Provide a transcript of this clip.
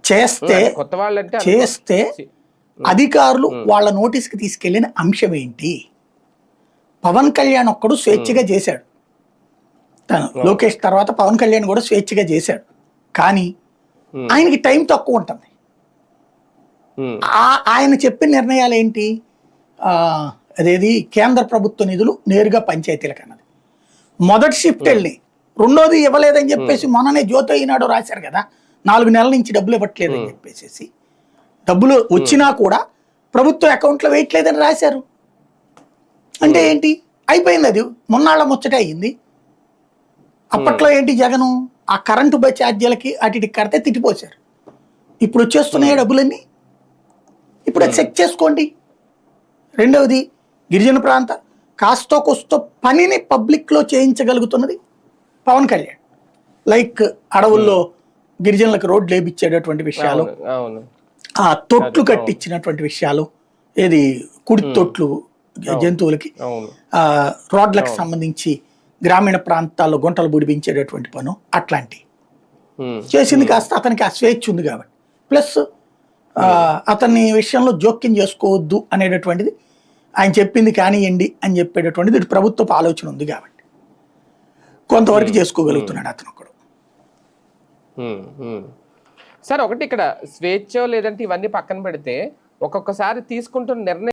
చేస్తే కొత్త వాళ్ళంటే చేస్తే అధికారులు వాళ్ళ నోటీస్కి తీసుకెళ్లిన అంశం ఏంటి? పవన్ కళ్యాణ్ ఒక్కడు స్వేచ్ఛగా చేశాడు, తను లోకేష్ తర్వాత పవన్ కళ్యాణ్ కూడా స్వేచ్ఛగా చేశాడు, కానీ ఆయనకి టైం తక్కువ ఉంటుంది. ఆయన చెప్పిన నిర్ణయాలు ఏంటి? అదేది కేంద్ర ప్రభుత్వ నిధులు నేరుగా పంచాయతీలకు అన్నది. మొదటి షిఫ్ట్ వెళ్ళి రెండోది ఇవ్వలేదని చెప్పేసి మొన్ననే జ్యోతి ఈనాడు రాశారు కదా, 4 నెలల నుంచి డబ్బులు ఇవ్వట్లేదని చెప్పేసి. డబ్బులు వచ్చినా కూడా ప్రభుత్వ అకౌంట్లో వేయట్లేదని రాశారు. అంటే ఏంటి? అయిపోయింది, అది మొన్నాళ్ళ ముచ్చట అయ్యింది. అప్పట్లో ఏంటి, జగను ఆ కరెంటు ఛార్జీలకి అటు కడితే తిట్టిపోశారు. ఇప్పుడు వచ్చేస్తున్నాయి డబ్బులన్నీ, ఇప్పుడు అది చెక్ చేసుకోండి. రెండవది, గిరిజన ప్రాంత కాస్తో కోస్తో పనిని పబ్లిక్లో చేయించగలుగుతున్నది పవన్ కళ్యాణ్. లైక్ అడవుల్లో గిరిజనులకు రోడ్లు వేయించేటటువంటి విషయాలు, ఆ తొట్లు కట్టించినటువంటి విషయాలు, ఏది కుడి తొట్లు జంతువులకి, రోడ్లకు సంబంధించి గ్రామీణ ప్రాంతాల్లో గుంటలు బుడిపించేటటువంటి పను, అట్లాంటి చేసింది. కాస్త అతనికి ఆ స్వేచ్ఛ ఉంది కాబట్టి, ప్లస్ అతని విషయంలో జోక్యం చేసుకోవద్దు అనేటటువంటిది, ఆయన చెప్పింది కానివ్వండి అని చెప్పేటటువంటిది ఇటు ప్రభుత్వపు ఆలోచన ఉంది కాబట్టి కొంతవరకు చేసుకోగలుగుతున్నాడు అతను ఒకడు. సార్ ఒకటి ఇక్కడ స్వేచ్ఛ లేదంటే ఇవన్నీ పక్కన పెడితే ఒక్కొక్కసారి తీసుకుంటున్న నిర్ణయం